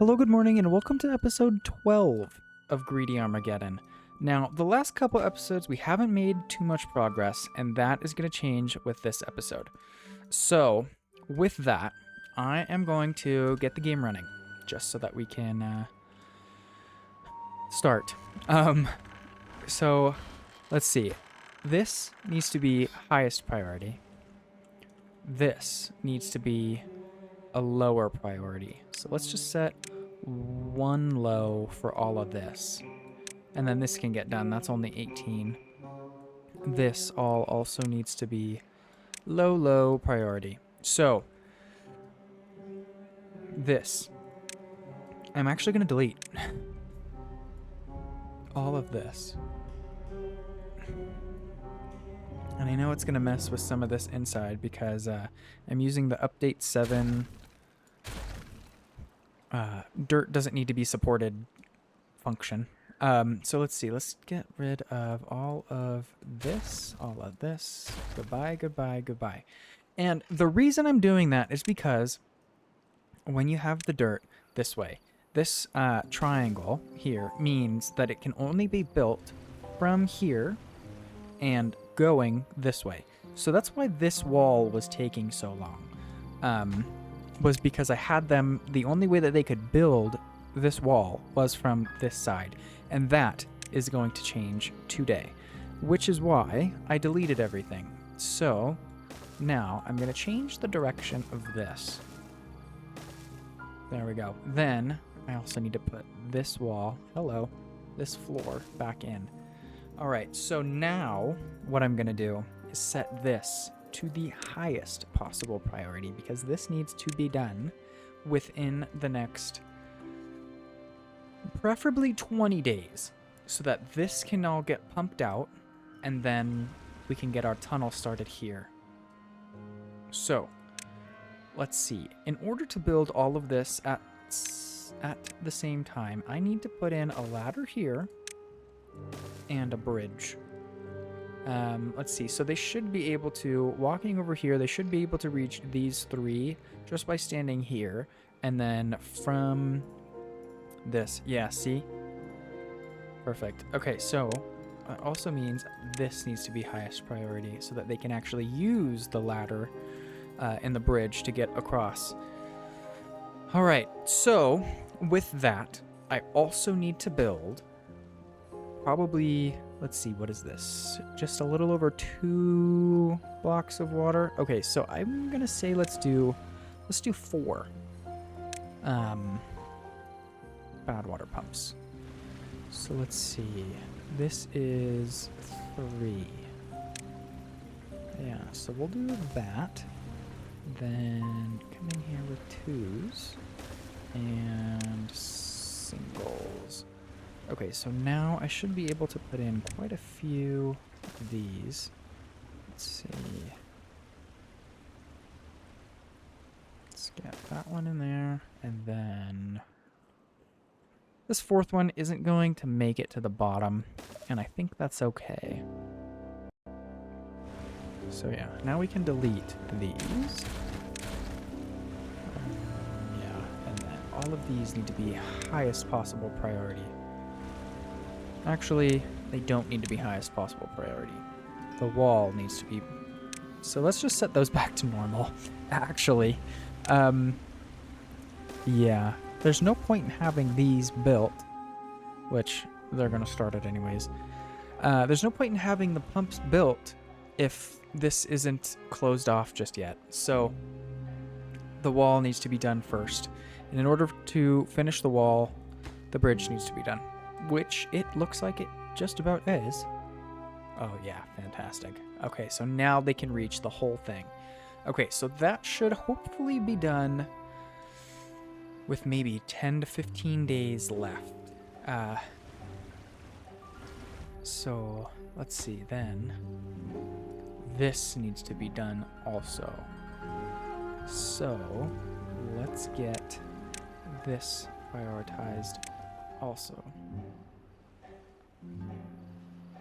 Hello, good morning, and welcome to episode 12 of Greedy Armageddon. Now, the last couple episodes, we haven't made too much progress, and that is going to change with this episode. So, with that, I am going to get the game running, just so that we can start. So, let's see. This needs to be highest priority. This needs to be a lower priority. So let's just set one low for all of this. And then this can get done. That's only 18. This all also needs to be low priority. So this, I'm actually going to delete all of this. And I know it's going to mess with some of this inside because I'm using the update 7 dirt doesn't need to be supported function. So let's see. Let's get rid of all of this. Goodbye, goodbye, goodbye. And the reason I'm doing that is because when you have the dirt this way, this triangle here means that it can only be built from here and going this way. So that's why this wall was taking so long. Was because I had them, the only way that they could build this wall was from this side. And that is going to change today, which is why I deleted everything. So now I'm going to change the direction of this. There we go. Then I also need to put this wall, this floor back in. All right, so now what I'm going to do is set this to the highest possible priority because this needs to be done within the next preferably 20 days so that this can all get pumped out and then we can get our tunnel started here. So let's see. In order to build all of this at the same time, I need to put in a ladder here and a bridge. Let's see. So they should be able to, walking over here, they should be able to reach these three just by standing here. And then from this. Yeah, see? Perfect. Okay, so it also means this needs to be highest priority so that they can actually use the ladder and the bridge to get across. All right, so with that, I also need to build probably, let's see, what is this? Just a little over 2 blocks of water. Okay, so I'm gonna say let's do 4 bad water pumps. So let's see. This is 3. Yeah, so we'll do that. Then come in here with 2s and singles. Okay, so now I should be able to put in quite a few of these. Let's see. Let's get that one in there. And then this 4th one isn't going to make it to the bottom. And I think that's okay. So yeah, now we can delete these. Yeah, and then all of these need to be highest possible priority. Actually, they don't need to be highest possible priority. The wall needs to be... So let's just set those back to normal, actually. Yeah, there's no point in having these built, which they're going to start it anyways. There's no point in having the pumps built if this isn't closed off just yet. So the wall needs to be done first. And in order to finish the wall, the bridge needs to be done. Which it looks like it just about is. Oh yeah, fantastic. Okay, so now they can reach the whole thing. Okay, so that should hopefully be done with maybe 10 to 15 days left. So let's see then. This needs to be done also. So let's get this prioritized also.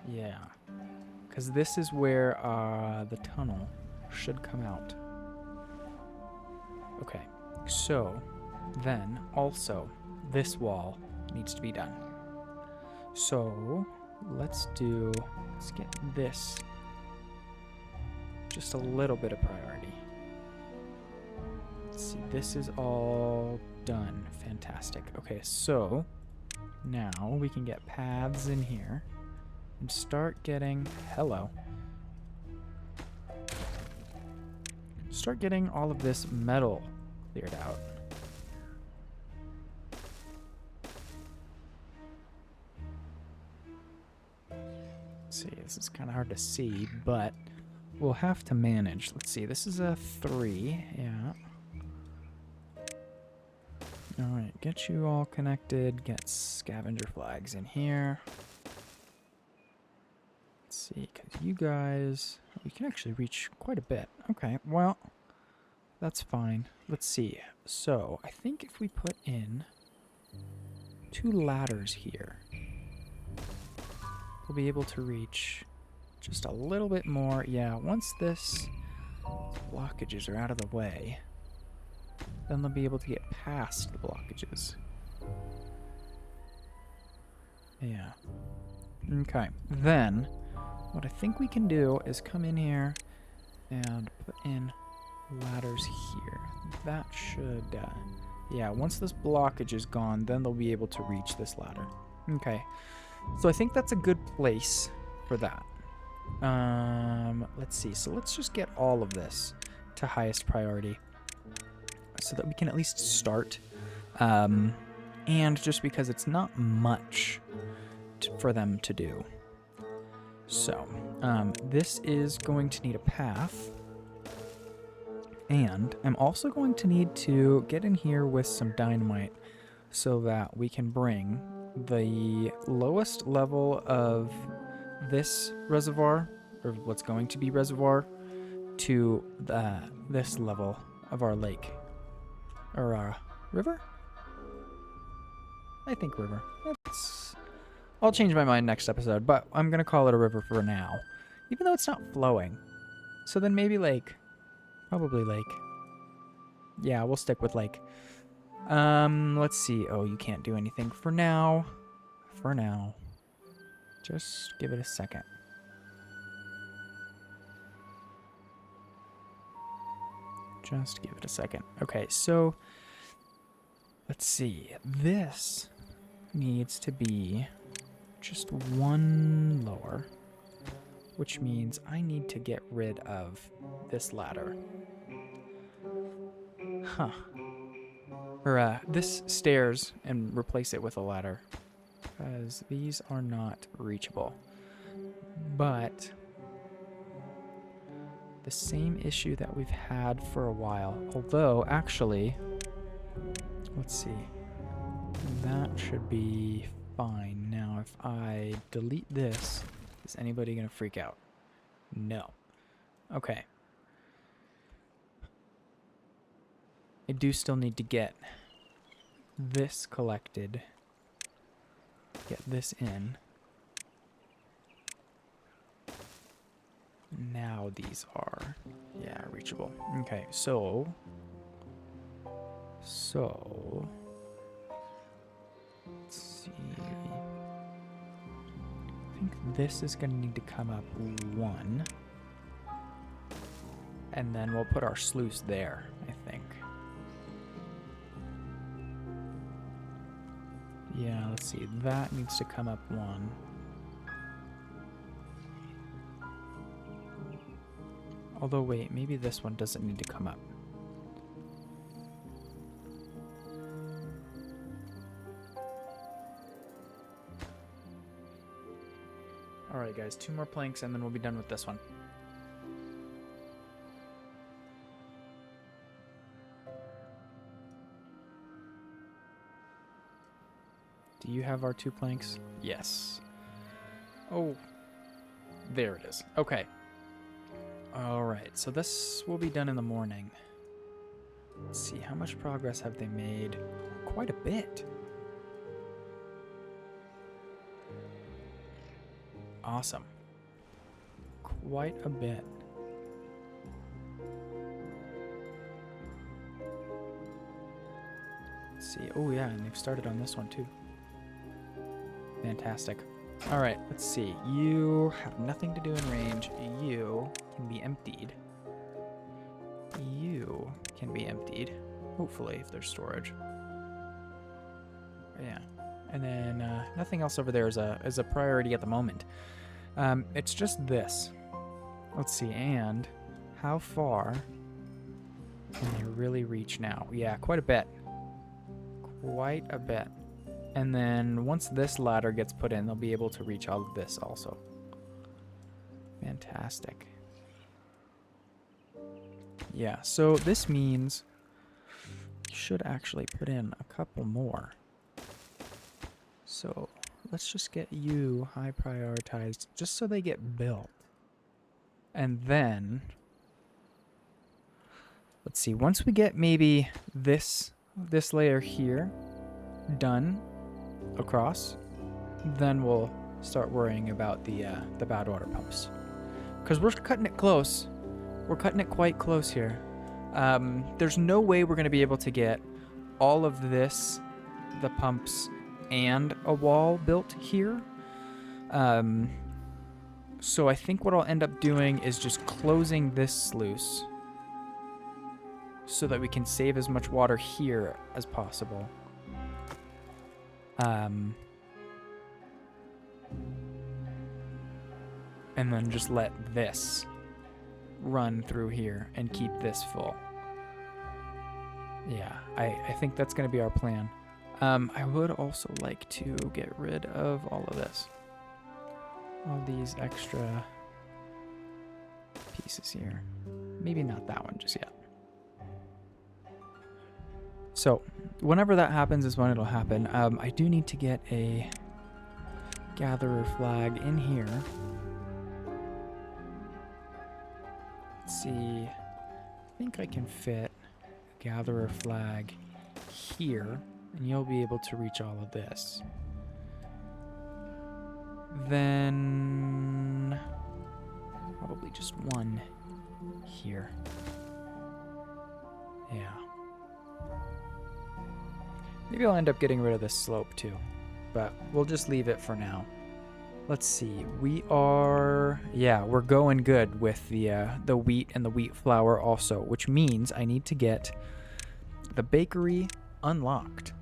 Yeah, because this is where the tunnel should come out. Okay, so then also this wall needs to be done. So let's get this just a little bit of priority. Let's see, this is all done. Fantastic. Okay, so now we can get paths in here and start getting, start getting all of this metal cleared out. Let's see, this is kind of hard to see, but we'll have to manage. Let's see, this is a 3, yeah. Alright, get you all connected, get scavenger flags in here. Let's see, because you guys, we can actually reach quite a bit. Okay, well, that's fine. Let's see. So, I think if we put in 2 ladders here, we'll be able to reach just a little bit more. Yeah, once this blockages are out of the way, then they'll be able to get past the blockages. Yeah. Okay. Then, what I think we can do is come in here and put in ladders here. That should, yeah, once this blockage is gone, then they'll be able to reach this ladder. Okay. So I think that's a good place for that. Let's see. So let's just get all of this to highest priority so that we can at least start. And just because it's not much for them to do. So, this is going to need a path. And I'm also going to need to get in here with some dynamite so that we can bring the lowest level of this reservoir, or what's going to be reservoir, to this level of our lake. Or river? I think river. I'll change my mind next episode, but I'm going to call it a river for now. Even though it's not flowing. So then maybe lake. Probably lake. Yeah, we'll stick with lake. Let's see. Oh, you can't do anything for now. For now. Just give it a second. Just give it a second. Okay, so let's see. This needs to be just 1 lower, which means I need to get rid of this ladder. Huh. Or this stairs and replace it with a ladder, because these are not reachable. But the same issue that we've had for a while, although actually, let's see, that should be fine. Now if I delete this, is anybody gonna freak out? No. Okay. I do still need to get this collected, get this in. Now these are, yeah, reachable. Okay, so let's see. I think this is gonna need to come up 1, and then we'll put our sluice there, I think. Yeah, let's see. That needs to come up 1. Although, wait, maybe this one doesn't need to come up. Alright guys, 2 more planks and then we'll be done with this one. Do you have our 2 planks? Yes. Oh, there it is. Okay. Alright, so this will be done in the morning. Let's see, how much progress have they made? Quite a bit. Awesome. Quite a bit. Let's see. Oh, yeah, and they've started on this one, too. Fantastic. All right, let's see. You have nothing to do in range. You can be emptied. You can be emptied. Hopefully, if there's storage. Yeah. And then nothing else over there is a priority at the moment. It's just this. Let's see. And how far can they really reach now? Yeah, quite a bit. Quite a bit. And then once this ladder gets put in, they'll be able to reach all of this also. Fantastic. Yeah, so this means you should actually put in a couple more. So let's just get you high prioritized just so they get built. And then, let's see, once we get maybe this layer here done across, then we'll start worrying about the bad water pumps. Because we're cutting it close. We're cutting it quite close here. There's no way we're going to be able to get all of this, the pumps, and a wall built here. So I think what I'll end up doing is just closing this sluice so that we can save as much water here as possible. And then just let this run through here and keep this full. Yeah, I think that's going to be our plan. I would also like to get rid of all of this. All these extra pieces here. Maybe not that one just yet. So, whenever that happens is when it'll happen. I do need to get a gatherer flag in here. Let's see. I think I can fit a gatherer flag here, and you'll be able to reach all of this. Then probably just one here. Yeah. Maybe I'll end up getting rid of this slope too, but we'll just leave it for now. Let's see. We're going good with the wheat and the wheat flour also, which means I need to get the bakery unlocked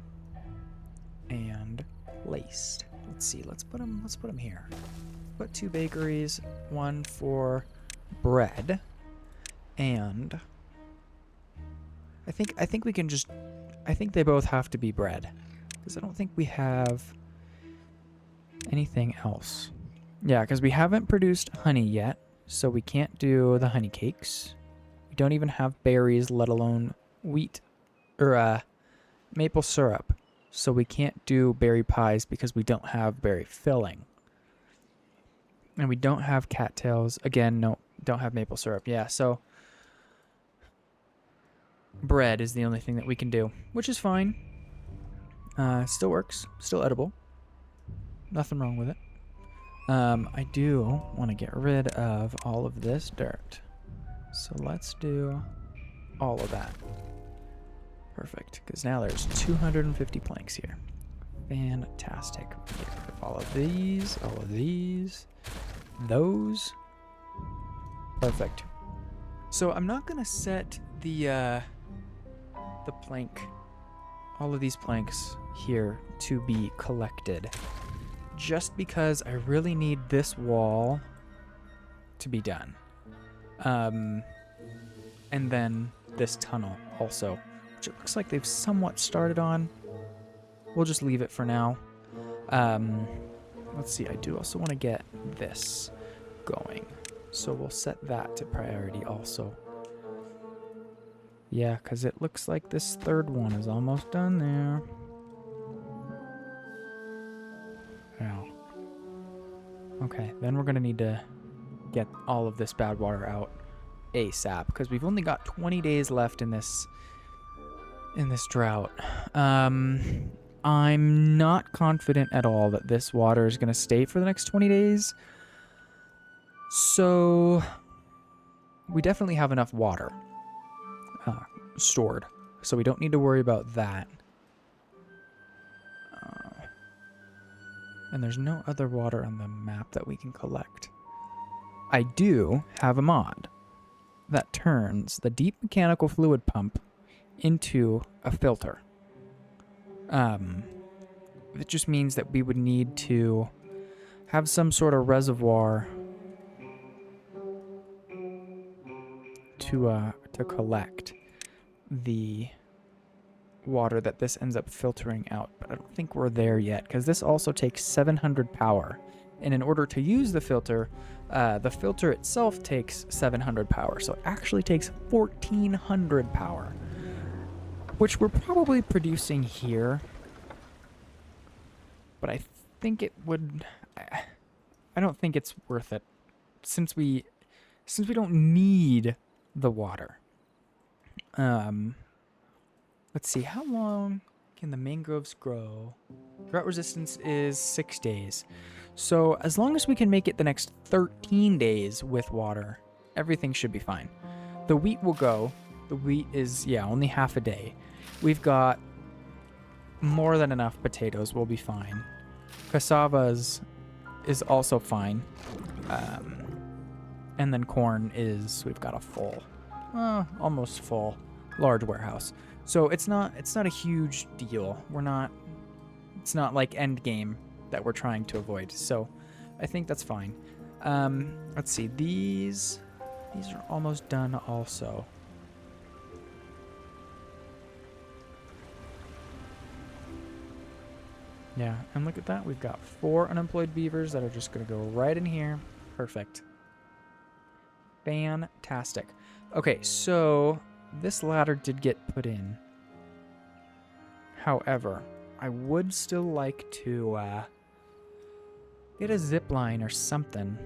and placed. Let's see. Let's put them here. Put 2 bakeries, one for bread, and I think we can just. I think they both have to be bread, because I don't think we have anything else. Yeah, because we haven't produced honey yet, so we can't do the honey cakes. We don't even have berries, let alone wheat or maple syrup. So we can't do berry pies because we don't have berry filling. And we don't have cattails. Again, no, don't have maple syrup. Yeah, so bread is the only thing that we can do, which is fine. Still works. Still edible. Nothing wrong with it. I do want to get rid of all of this dirt. So let's do all of that. Perfect, because now there's 250 planks here. Fantastic. Get rid of all of these, those. Perfect. So I'm not gonna set the plank, all of these planks here to be collected, just because I really need this wall to be done. And then this tunnel also, which it looks like they've somewhat started on. We'll just leave it for now. Let's see, I do also want to get this going, so we'll set that to priority also. Yeah, because it looks like this third one is almost done there. Now, okay, then we're going to need to get all of this bad water out ASAP, because we've only got 20 days left in this drought. I'm not confident at all that this water is going to stay for the next 20 days. So we definitely have enough water stored, so we don't need to worry about that. And there's no other water on the map that we can collect. I do have a mod that turns the deep mechanical fluid pump into a filter. It just means that we would need to have some sort of reservoir to collect the water that this ends up filtering out. But I don't think we're there yet, because this also takes 700 power. And in order to use the filter itself takes 700 power. So it actually takes 1400 power, which we're probably producing here. But I think it would... I don't think it's worth it, since we don't need the water. Let's see, how long can the mangroves grow? Drought resistance is 6 days. So as long as we can make it the next 13 days with water, everything should be fine. The wheat will go. The wheat is, only half a day. We've got more than enough potatoes. We'll be fine. Cassavas is also fine. And then corn is, we've got a full, almost full, large warehouse. So it's not a huge deal. It's not like end game that we're trying to avoid. So I think that's fine. Let's see, these are almost done also. Yeah, and look at that. We've got 4 unemployed beavers that are just going to go right in here. Perfect. Fantastic. Okay, so this ladder did get put in. However, I would still like to get a zip line or something.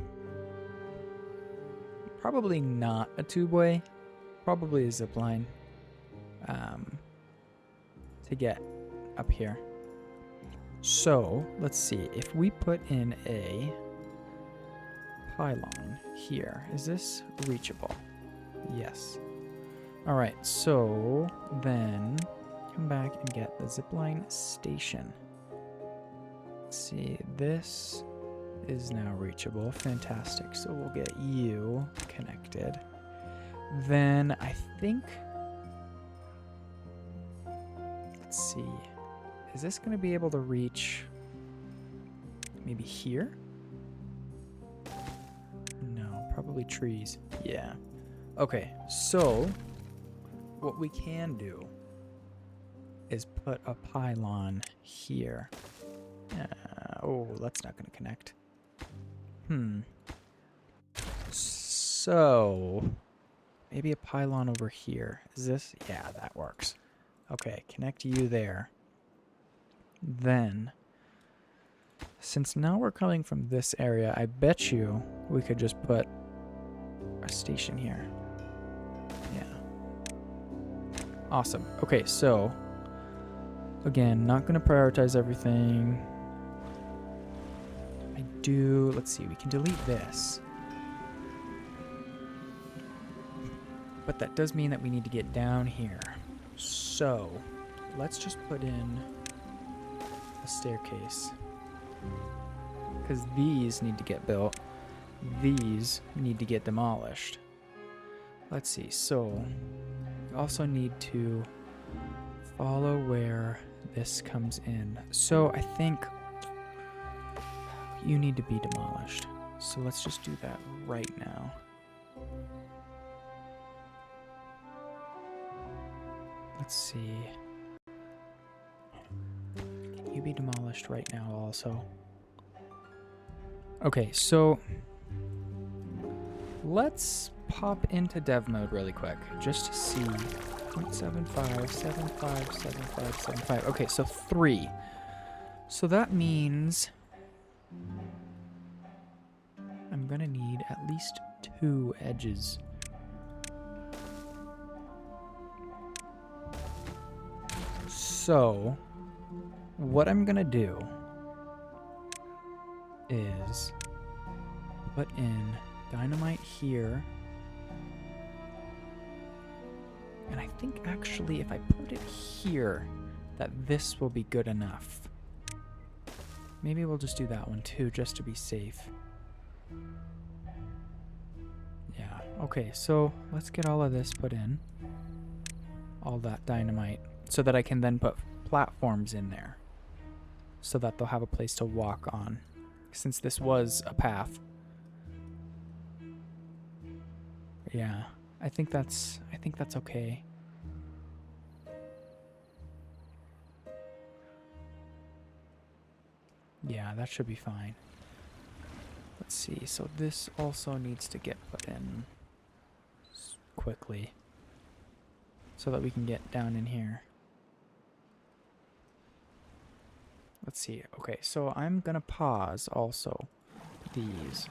Probably not a tube-way. Probably a zip line to get up here. So, let's see. If we put in a pylon here, is this reachable? Yes. Alright, so then come back and get the zipline station. Let's see, this is now reachable. Fantastic. So we'll get you connected. Then I think... Let's see. Is this going to be able to reach maybe here? No, probably trees. Yeah. Okay, so what we can do is put a pylon here. Oh, that's not going to connect. So maybe a pylon over here. Is this? Yeah, that works. Okay, connect you there. Then, since now we're coming from this area, I bet you we could just put a station here. Yeah. Awesome. Okay, so, again, not going to prioritize everything. Let's see, we can delete this. But that does mean that we need to get down here. So, let's just put in a staircase, because these need to get built. These need to get demolished. Let's see, so we also need to follow where this comes in. So I think you need to be demolished. So let's just do that right now. Let's see. You be demolished right now also. Okay, so let's pop into dev mode really quick just to see. 0.75, 75, 75, 75. Okay, so 3. So that means I'm gonna need at least 2 edges. So what I'm gonna do is put in dynamite here. And I think actually if I put it here, that this will be good enough. maybe we'll just do that one too, just to be safe. Yeah, okay, so let's get all of this put in. All that dynamite, so that I can then put platforms in there. So that they'll have a place to walk on, since this was a path. Yeah, I think that's okay. Yeah, that should be fine. Let's see, so this also needs to get put in quickly so that we can get down in here. Let's see. Okay, so I'm gonna pause also these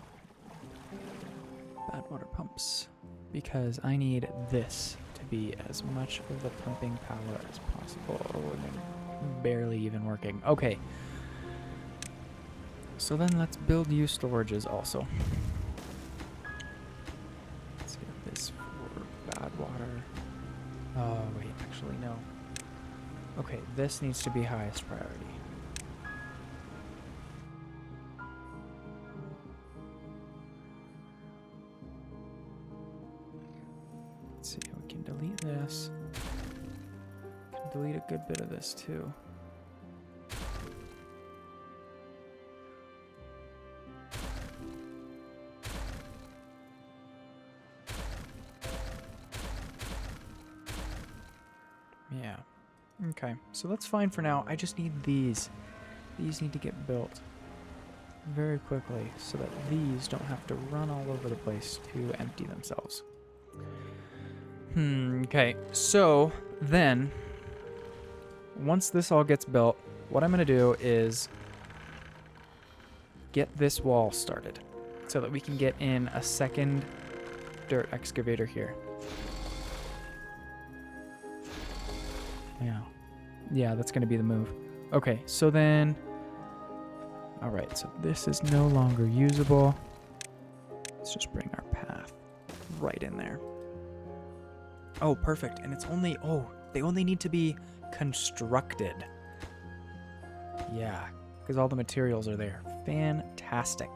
bad water pumps because I need this to be as much of the pumping power as possible. Oh, and they're barely even working. Okay. So then let's build you storages also. Let's get this for bad water. Oh, wait, actually no. Okay, this needs to be highest priority. Let's see, we can delete this. We can delete a good bit of this too. Yeah. Okay, so that's fine for now. I just need these. These need to get built very quickly so that these don't have to run all over the place to empty themselves. Okay, so then once this all gets built, what I'm going to do is get this wall started so that we can get in a second dirt excavator here. Yeah, that's going to be the move. Okay, so then... Alright, so this is no longer usable. Let's just bring our path right in there. Oh, perfect. And it's only... Oh, they only need to be constructed. Yeah, because all the materials are there. Fantastic.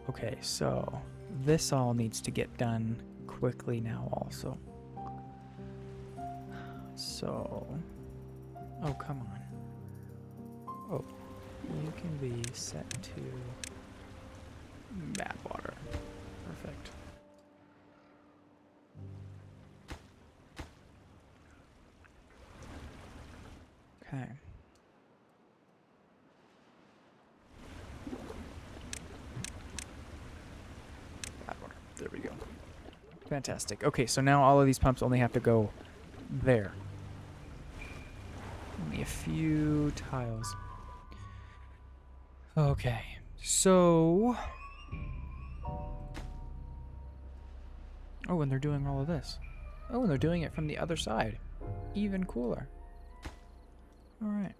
Okay, so this all needs to get done quickly now also. So... Oh, come on. Oh, you can be set to bad water. Perfect. Okay. Bad water. There we go. Fantastic. Okay, so now all of these pumps only have to go there. Only a few tiles. Okay, so... Oh, and they're doing all of this. Oh, and they're doing it from the other side. Even cooler. Alright.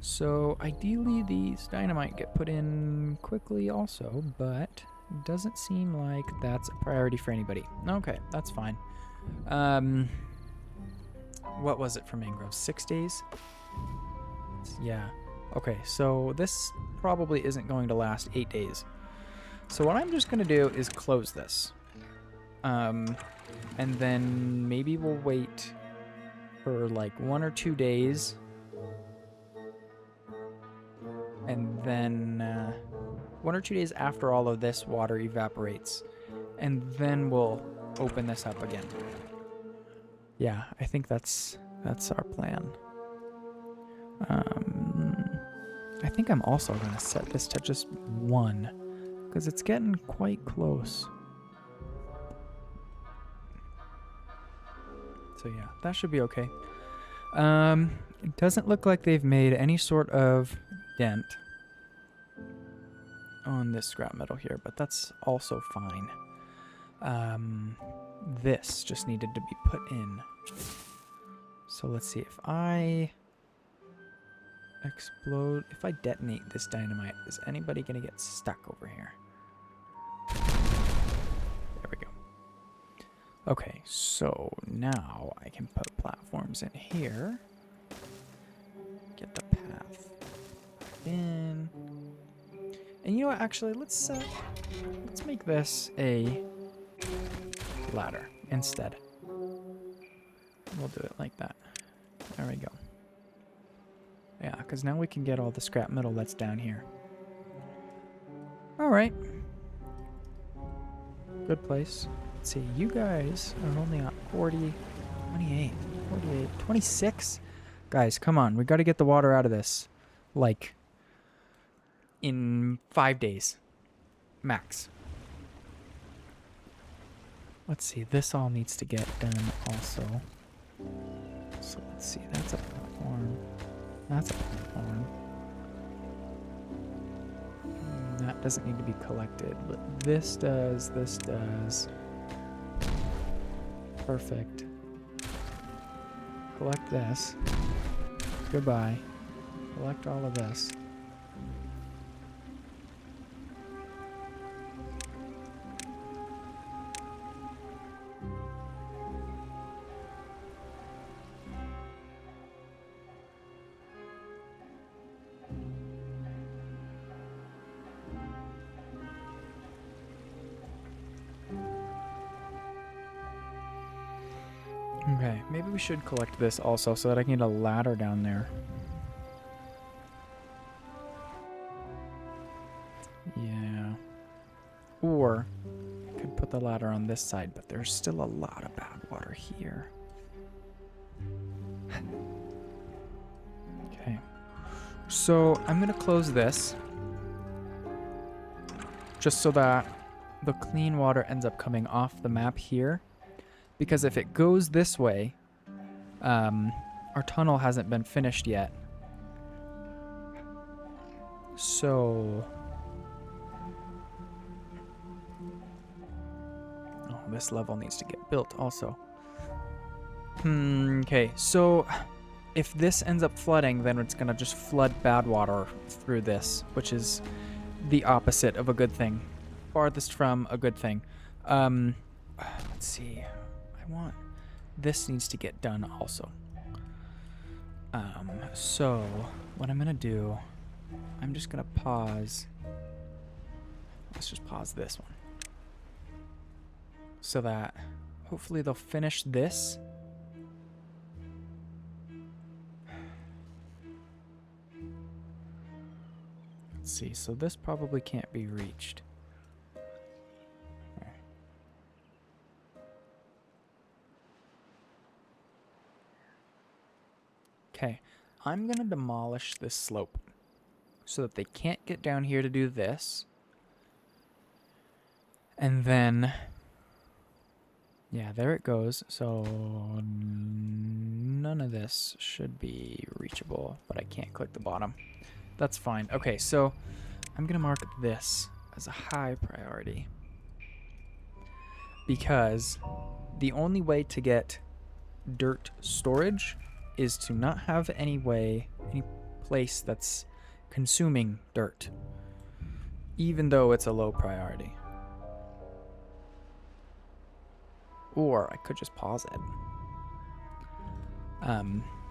So, ideally these dynamite get put in quickly also, but it doesn't seem like that's a priority for anybody. Okay, that's fine. What was it for mangroves? 6 days? Yeah. Okay, so this probably isn't going to last 8 days. So what I'm just going to do is close this. And then maybe we'll wait for like 1 or 2 days. And then 1 or 2 days after all of this water evaporates. And then we'll open this up again. Yeah, I think that's our plan. I think I'm also going to set this to just 1, because it's getting quite close. So yeah, that should be okay. It doesn't look like they've made any sort of dent on this scrap metal here, but that's also fine. This just needed to be put in. So let's see, if I explode, if I detonate this dynamite, is anybody gonna get stuck over here? There we go. Okay, so now I can put platforms in here. Get the path in. And you know what? Actually, let's make this a ladder instead. We'll do it like that. There we go. Yeah, because now we can get all the scrap metal that's down here. All right. Good place. Let's see. You guys are only at 40, 28, 48, 26. Guys, come on. We got to get the water out of this. Like, in 5 days. Max. Let's see. This all needs to get done also. So let's see. That's a platform. That's a platform. That doesn't need to be collected, but this does, this does. Perfect. Collect this. Goodbye. Collect all of this. Okay, maybe we should collect this also so that I can get a ladder down there. Yeah. Or I could put the ladder on this side, but there's still a lot of bad water here. Okay. So I'm going to close this just so that the clean water ends up coming off the map here. Because if it goes this way, our tunnel hasn't been finished yet. So... oh, this level needs to get built also. Okay, so if this ends up flooding, then it's going to just flood bad water through this, which is the opposite of a good thing. Farthest from a good thing. Let's see... this needs to get done also. So what I'm gonna do, I'm just gonna pause. Let's just pause this one. So that hopefully they'll finish this. Let's see, so this probably can't be reached. Okay, I'm going to demolish this slope so that they can't get down here to do this. And then, yeah, there it goes. So none of this should be reachable, but I can't click the bottom. That's fine. Okay, so I'm going to mark this as a high priority because the only way to get dirt storage is to not have any place that's consuming dirt, even though it's a low priority. Or I could just pause it.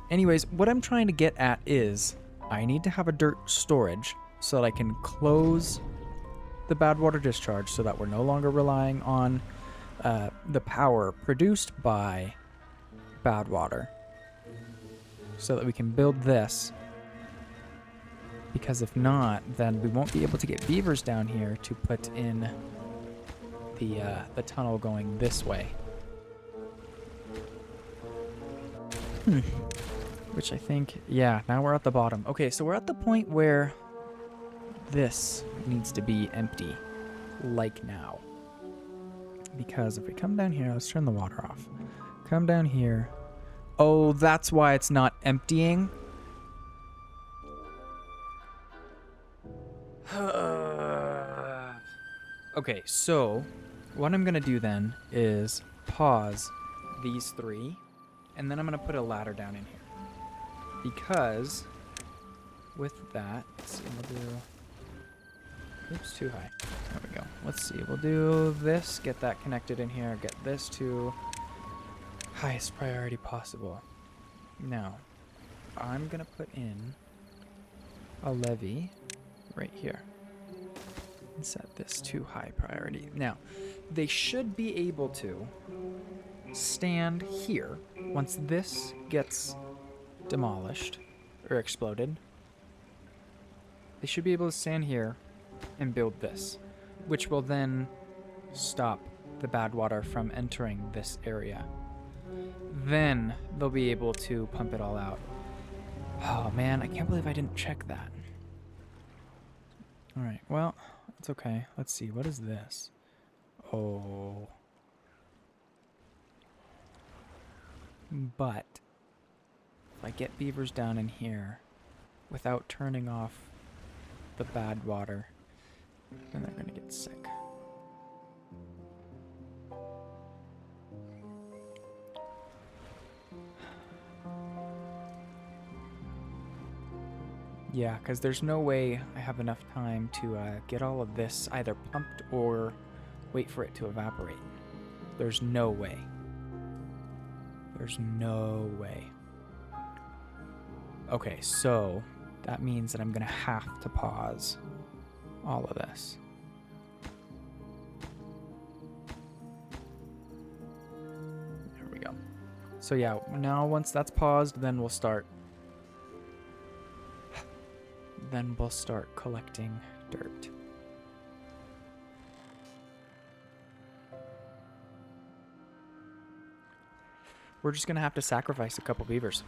Anyways, what I'm trying to get at is I need to have a dirt storage so that I can close the bad water discharge so that we're no longer relying on the power produced by bad water. So that we can build this, because if not, then we won't be able to get beavers down here to put in the tunnel going this way. Which I think, yeah, now we're at the bottom. Okay, so we're at the point where this needs to be empty, like now. Because if we come down here, let's turn the water off. Come down here. Oh, that's why it's not emptying. Okay, so what I'm going to do then is pause these three, and then I'm going to put a ladder down in here. Because with that, let's see, we'll do... oops, too high. There we go. Let's see, we'll do this, get that connected in here, get this to highest priority possible. Now, I'm going to put in a levee right here. And set this to high priority. Now, they should be able to stand here once this gets demolished or exploded. They should be able to stand here and build this, which will then stop the bad water from entering this area. Then they'll be able to pump it all out. Oh man, I can't believe I didn't check that. Alright, well, it's okay. Let's see, what is this? Oh. But if I get beavers down in here without turning off the bad water, then they're gonna get sick. Yeah, because there's no way I have enough time to get all of this either pumped or wait for it to evaporate. There's no way. There's no way. Okay, so that means that I'm going to have to pause all of this. There we go. So yeah, now once that's paused, then we'll start. Then we'll start collecting dirt. We're just gonna have to sacrifice a couple beavers.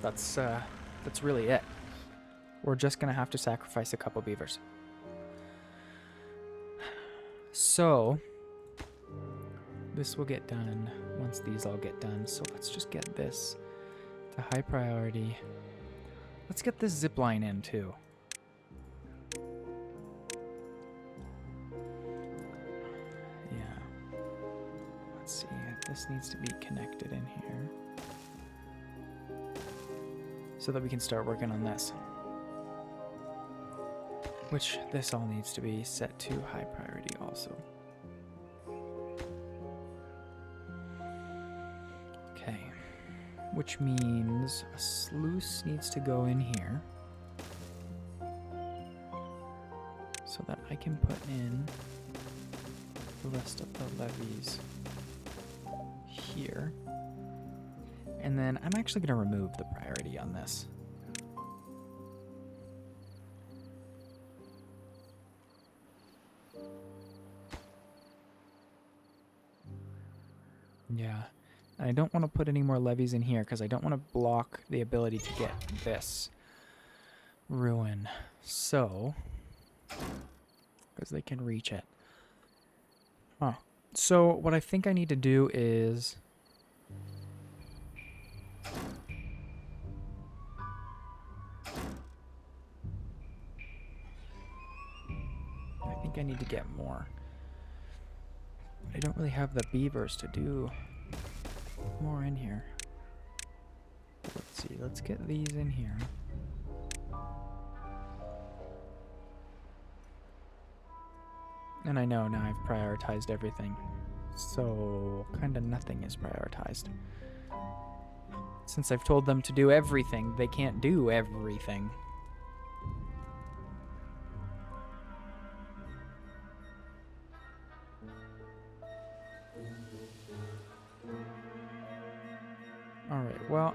That's really it. We're just gonna have to sacrifice a couple beavers. So this will get done once these all get done. So let's just get this to high priority. Let's get this zip line in too. Yeah. Let's see. This needs to be connected in here so that we can start working on this. Which this all needs to be set to high priority also. Okay. Which means a sluice needs to go in here so that I can put in the rest of the levees here. And then I'm actually going to remove the priority on this. Yeah, and I don't want to put any more levees in here because I don't want to block the ability to get this ruin. So, because they can reach it. Huh. So what I think I need to do is I need to get more. I don't really have the beavers to do more in here. Let's see, let's get these in here. And I know now I've prioritized everything. So kind of nothing is prioritized. Since I've told them to do everything, they can't do everything. Alright, well,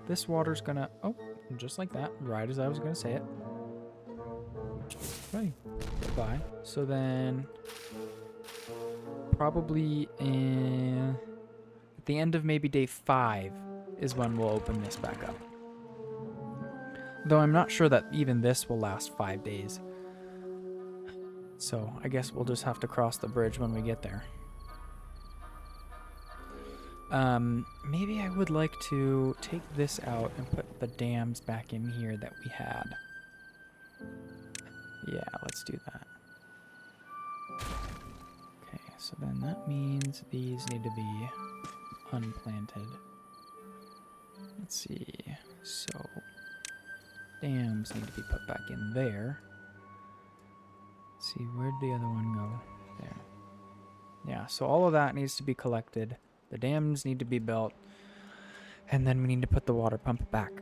this water's gonna... Oh, just like that, right as I was gonna say it. Okay, goodbye. So then, probably at the end of maybe day 5 is when we'll open this back up. Though I'm not sure that even this will last 5 days. So I guess we'll just have to cross the bridge when we get there. Maybe I would like to take this out and put the dams back in here that we had. Yeah, let's do that. Okay, so then that means these need to be unplanted. Let's see. So dams need to be put back in there. Let's see, where'd the other one go? There. Yeah, so all of that needs to be collected. The dams need to be built. And then we need to put the water pump back.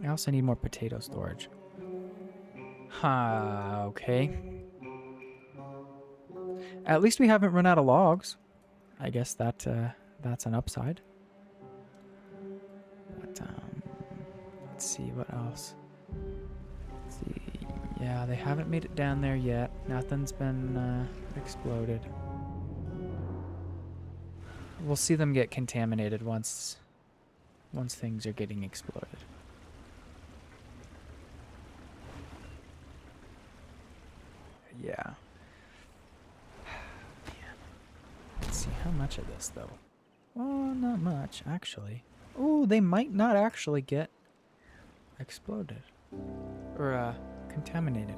I also need more potato storage. Okay. At least we haven't run out of logs. I guess that that's an upside. But let's see what else. Let's see. Yeah, they haven't made it down there yet. Nothing's been exploded. We'll see them get contaminated once things are getting exploded. Yeah. Man. Let's see how much of this though. Well, not much actually. Oh, they might not actually get exploded or contaminated.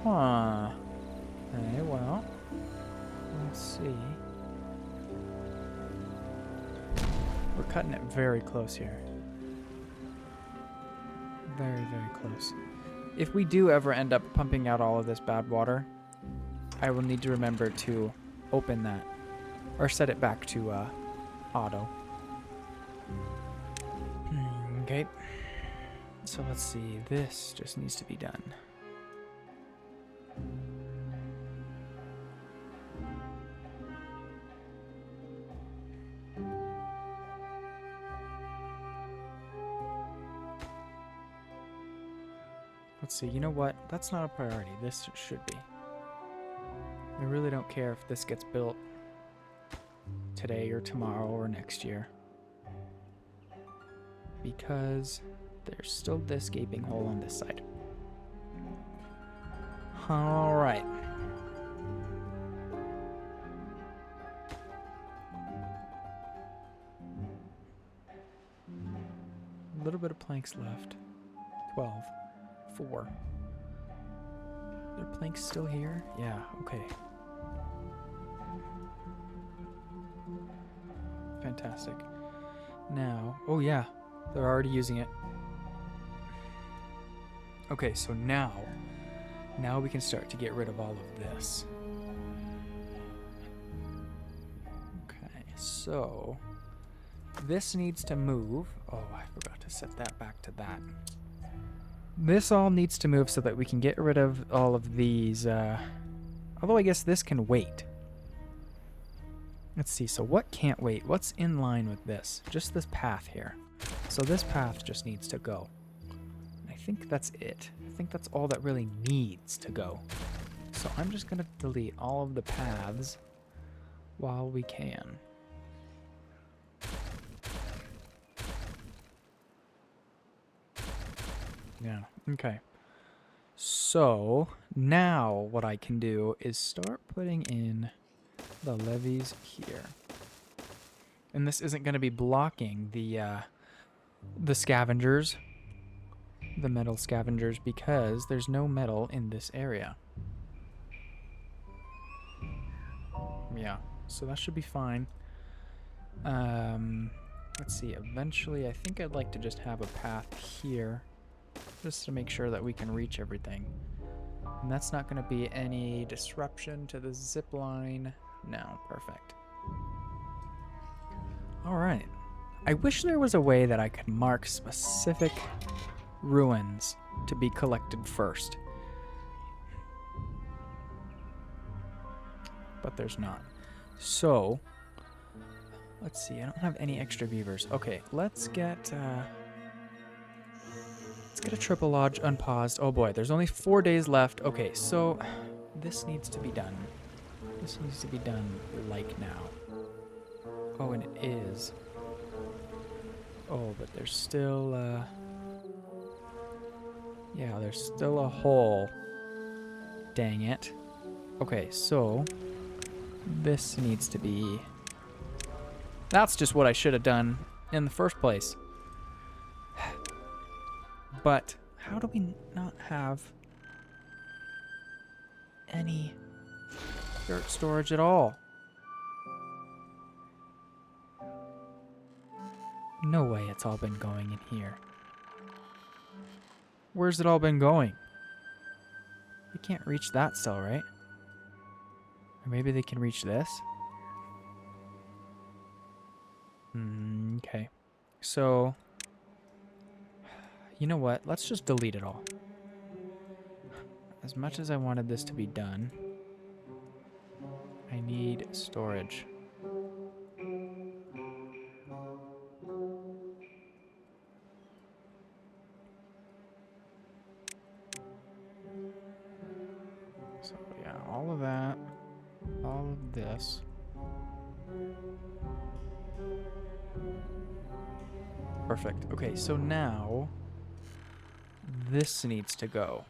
Huh. Okay, well, let's see. We're cutting it very close here. Very, very close. If we do ever end up pumping out all of this bad water, I will need to remember to open that or set it back to auto. Okay. So let's see. This just needs to be done. Let's see. You know what? That's not a priority. This should be. I really don't care if this gets built today or tomorrow or next year, because there's still this gaping hole on this side. All right. A little bit of planks left. 12. 4. Are planks still here? Yeah, okay. Fantastic. Now, oh yeah, they're already using it. Okay, so now we can start to get rid of all of this. Okay, so this needs to move. Oh, I forgot to set that back to that. This all needs to move so that we can get rid of all of these, although I guess this can wait. Let's see, so what can't wait? What's in line with this? Just this path here. So this path just needs to go. I think that's it. I think that's all that really needs to go. So I'm just gonna delete all of the paths while we can. Yeah, okay. So now what I can do is start putting in the levees here. And this isn't going to be blocking the scavengers, the metal scavengers, because there's no metal in this area. Yeah, so that should be fine. Let's see, eventually I think I'd like to just have a path here, just to make sure that we can reach everything. And that's not going to be any disruption to the zip line. No, perfect. All right. I wish there was a way that I could mark specific ruins to be collected first. But there's not. So, let's see. I don't have any extra beavers. Okay, let's get a triple lodge unpaused. Oh boy, there's only 4 days left. Okay, so this needs to be done. This needs to be done like now. Oh, and it is. Oh, but there's still, yeah, there's still a hole. Dang it. Okay, so this needs to be... That's just what I should have done in the first place. But how do we not have any dirt storage at all? No way it's all been going in here. Where's it all been going? They can't reach that still, right? Or maybe they can reach this? Okay. So You know what? Let's just delete it all. As much as I wanted this to be done, I need storage. So yeah, all of that, all of this. Perfect. Okay, so now this needs to go.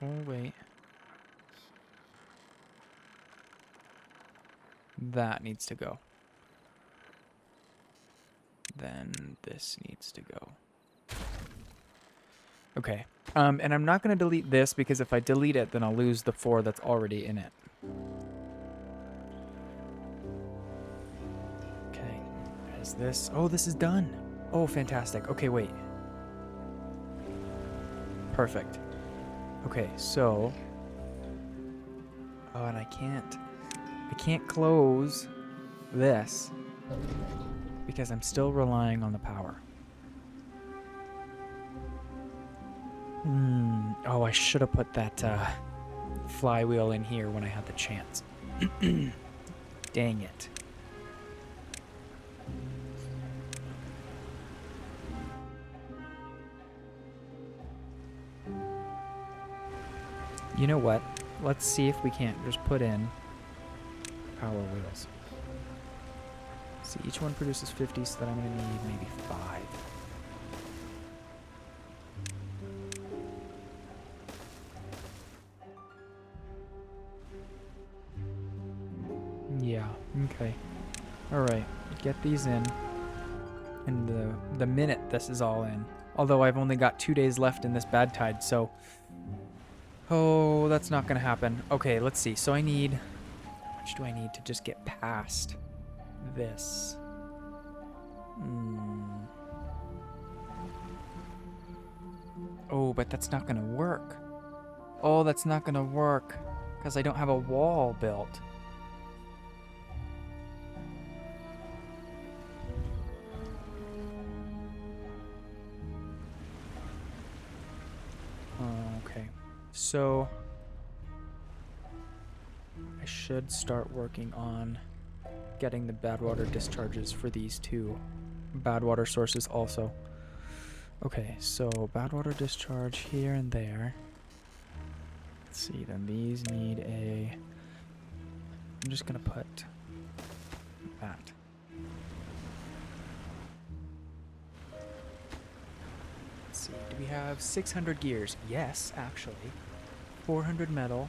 Oh, wait. That needs to go. Then this needs to go. Okay. And I'm not going to delete this because if I delete it, then I'll lose the 4 that's already in it. Okay. Is this? Oh, this is done. Oh, fantastic. Okay, wait. Perfect. Okay, so... Oh, and I can't close this because I'm still relying on the power. Oh, I should have put that flywheel in here when I had the chance. Dang it. You know what? Let's see if we can't just put in power wheels. See, each one produces 50, so that I'm going to need maybe 5. Yeah, okay. Alright, get these in. And the minute this is all in. Although I've only got 2 days left in this bad tide, so... Oh, that's not going to happen. Okay, let's see. So I need... How much do I need to just get past this? Oh, but that's not going to work. Oh, that's not going to work. Because I don't have a wall built. Okay. So... I should start working on getting the bad water discharges for these 2 bad water sources also. Okay, so bad water discharge here and there. Let's see, then these need a... I'm just gonna put that. Let's see, do we have 600 gears? Yes, actually. 400 metal.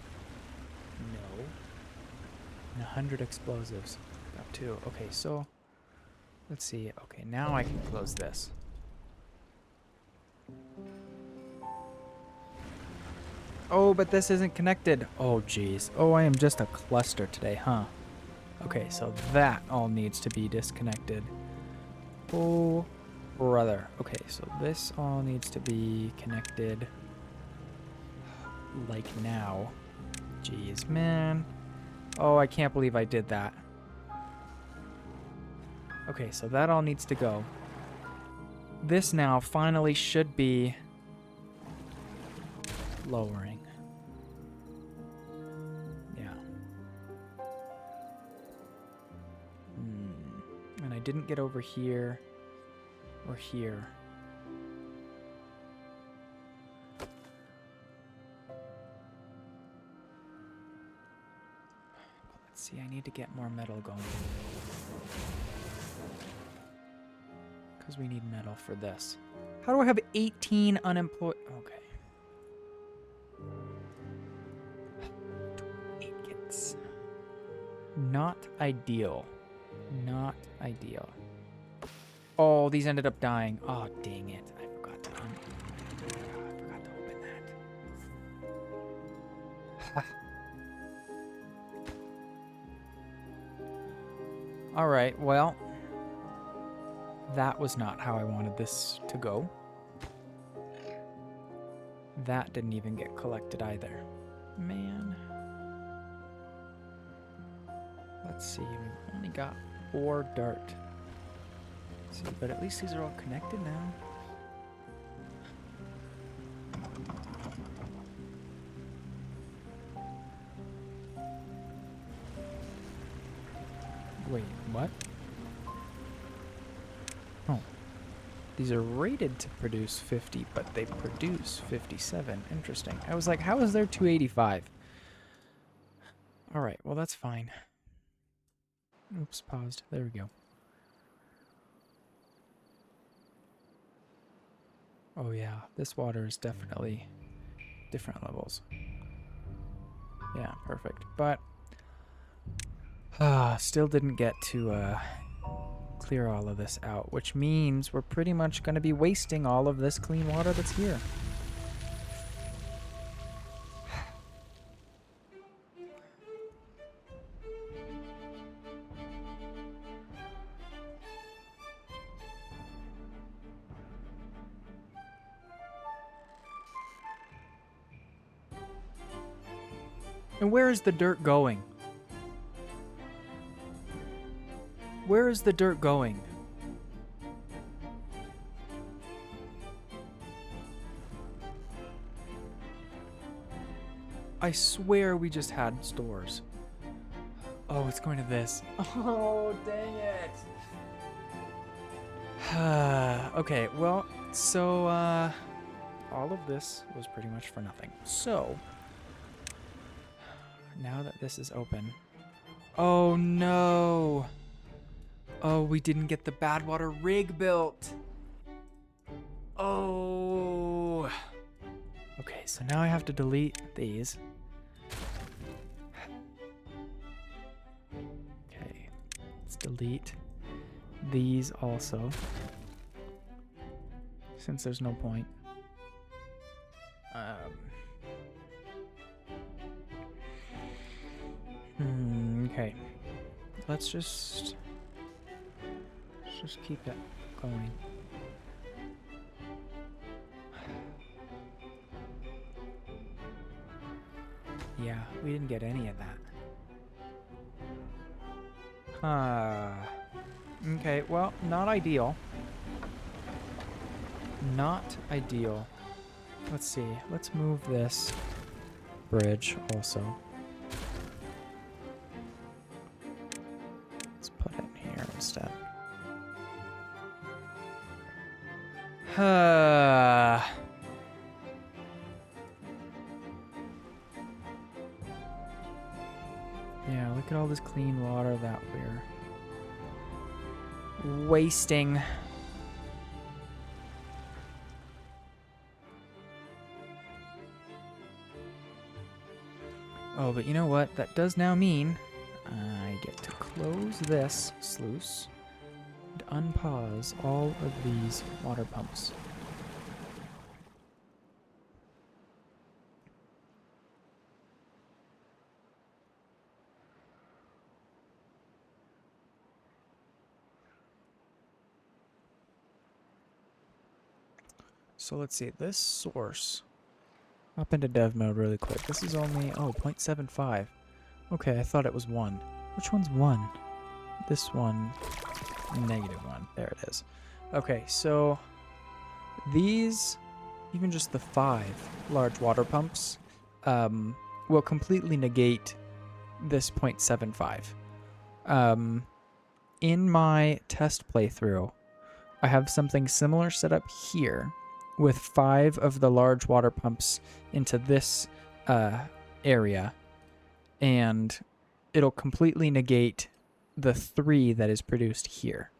No. And 100 explosives. Got 2. Okay, so let's see. Okay, now I can close this. Oh, but this isn't connected. Oh, geez. Oh, I am just a cluster today, huh? Okay, so that all needs to be disconnected. Oh, brother. Okay, so this all needs to be connected like now. Jeez, man. Oh, I can't believe I did that. Okay, so that all needs to go. This now finally should be lowering. Yeah. And I didn't get over here or here. Let's see, I need to get more metal going. Because we need metal for this. How do I have 18 unemployed? Okay. 8 kits. Not ideal. Not ideal. Oh, these ended up dying. Oh, dang it. I forgot to open that. Alright, well. That was not how I wanted this to go. That didn't even get collected either. Man. Let's see, we've only got 4 dart. Let's see, but at least these are all connected now. Wait, what? Oh. These are rated to produce 50, but they produce 57. Interesting. I was like, how is there 285? Alright, well that's fine. Oops, paused. There we go. Oh yeah, this water is definitely different levels. Yeah, perfect. But still didn't get to clear all of this out, which means we're pretty much going to be wasting all of this clean water that's here. And where is the dirt going? Where is the dirt going? I swear we just had stores. Oh, it's going to this. Oh, dang it. Okay, well, so, all of this was pretty much for nothing. So, now that this is open... Oh, no! Oh, we didn't get the bad water rig built! Oh! Okay, so now I have to delete these. Okay, let's delete these also, since there's no point. Okay, let's just keep it going. Yeah, we didn't get any of that. Okay, well, not ideal. Not ideal. Let's see. Let's move this bridge also. Let's put it here instead. Yeah, look at all this clean water that we're wasting. Oh, but you know what? That does now mean I get to close this sluice and unpause all of these water pumps. So let's see, this source, up into dev mode really quick. This is only, 0.75. Okay, I thought it was 1. Which one's 1? This one, -1. There it is. Okay, so these, even just the 5 large water pumps, will completely negate this 0.75. In my test playthrough, I have something similar set up here, with 5 of the large water pumps into this area, and it'll completely negate the 3 that is produced here.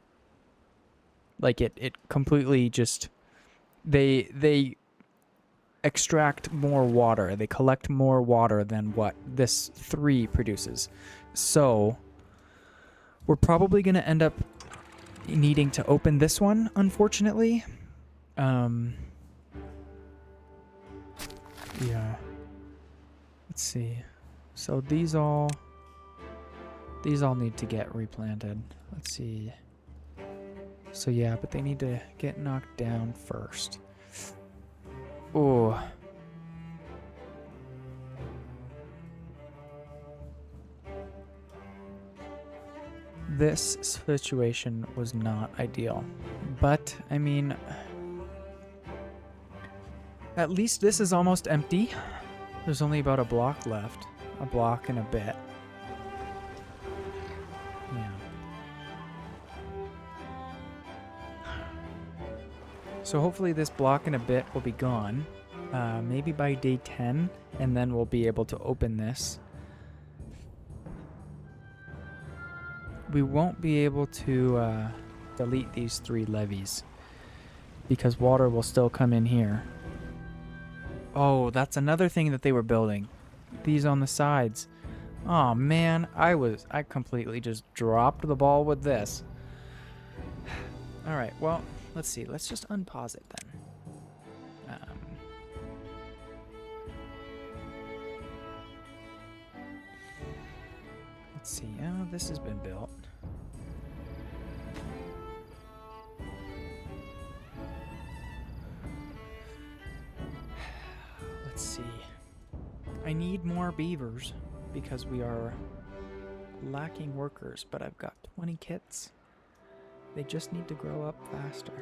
Like it completely just they extract more water, they collect more water than what this 3 produces. So we're probably gonna end up needing to open this one, unfortunately. Yeah. Let's see. So these all need to get replanted. Let's see. So yeah, but they need to get knocked down first. Oh. This situation was not ideal. But, I mean, at least this is almost empty. There's only about a block left. A block and a bit. Yeah. So hopefully this block in a bit will be gone. Maybe by day 10, and then we'll be able to open this. We won't be able to delete these 3 levees because water will still come in here. Oh, that's another thing that they were building. These on the sides. Oh man, I completely just dropped the ball with this. All right, well, let's see. Let's just unpause it then. Let's see. Oh, this has been built. Let's see. I need more beavers because we are lacking workers, but I've got 20 kits. They just need to grow up faster.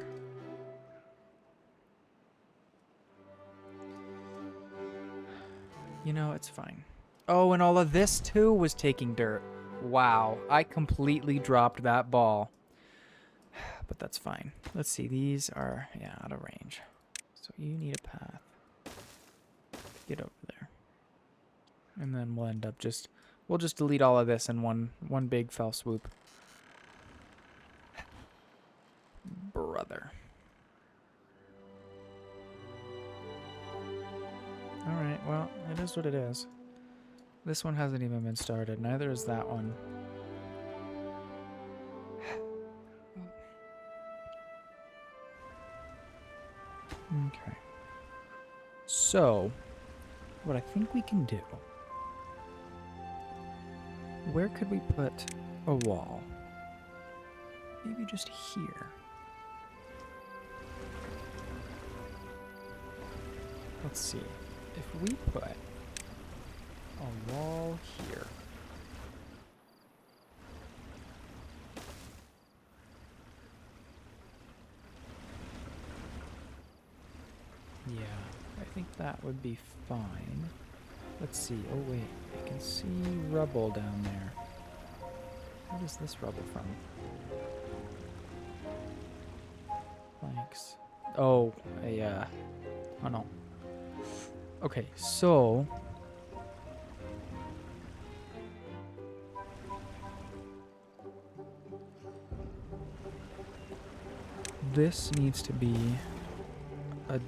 You know, it's fine. Oh, and all of this too was taking dirt. Wow, I completely dropped that ball. But that's fine. Let's see, these are, yeah, out of range. So you need a path. Get over there. And then we'll end up we'll just delete all of this in one big fell swoop. Brother. Alright, well, it is what it is. This one hasn't even been started. Neither is that one. Okay. So, what I think we can do... Where could we put a wall? Maybe just here. Let's see. If we put a wall here. Yeah, I think that would be fine. Let's see. Oh wait, I can see rubble down there. What is this rubble from? Planks. Oh, oh no. Okay, so... This needs to be a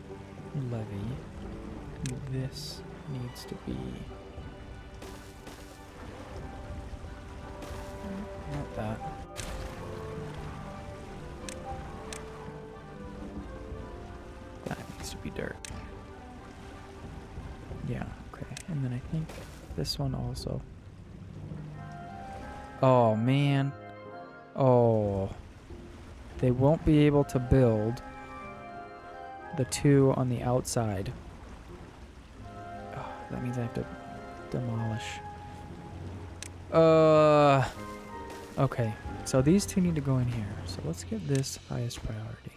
levee. This needs to be... Not that. That needs to be dirt. Yeah, okay. And then I think this one also. Oh, man. Oh. They won't be able to build the 2 on the outside. Oh, that means I have to demolish. Okay. So these 2 need to go in here. So let's get this highest priority.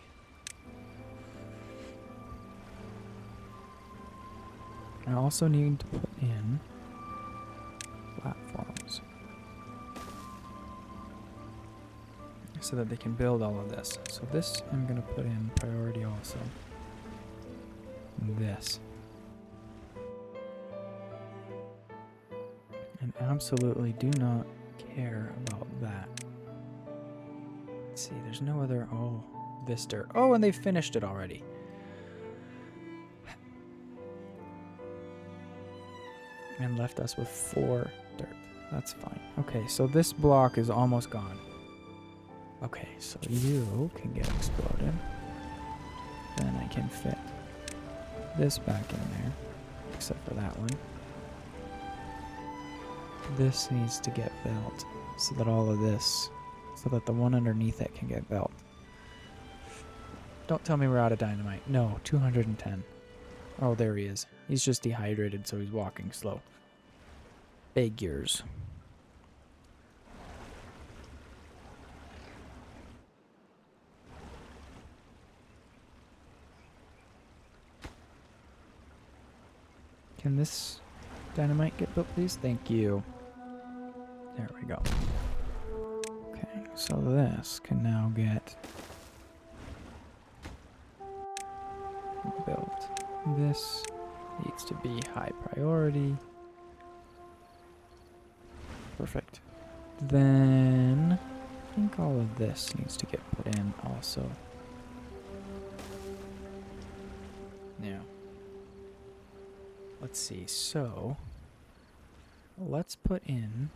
I also need to put in platforms so that they can build all of this. So this I'm going to put in priority also. This. And absolutely do not care about that. Let's see, there's no other... Oh, this dirt. Oh, and they finished it already. And left us with 4 dirt. That's fine. Okay, so this block is almost gone. Okay, so you can get exploded. Then I can fit this back in there, except for that one. This needs to get built so that all of this, so that the one underneath it can get built. Don't tell me we're out of dynamite. No, 210. Oh, there he is. He's just dehydrated, so he's walking slow. Figures. Can this dynamite get built, please? Thank you. There we go. Okay, so this can now get built. This needs to be high priority. Perfect. Then I think all of this needs to get put in also. Now, let's see. So, let's put in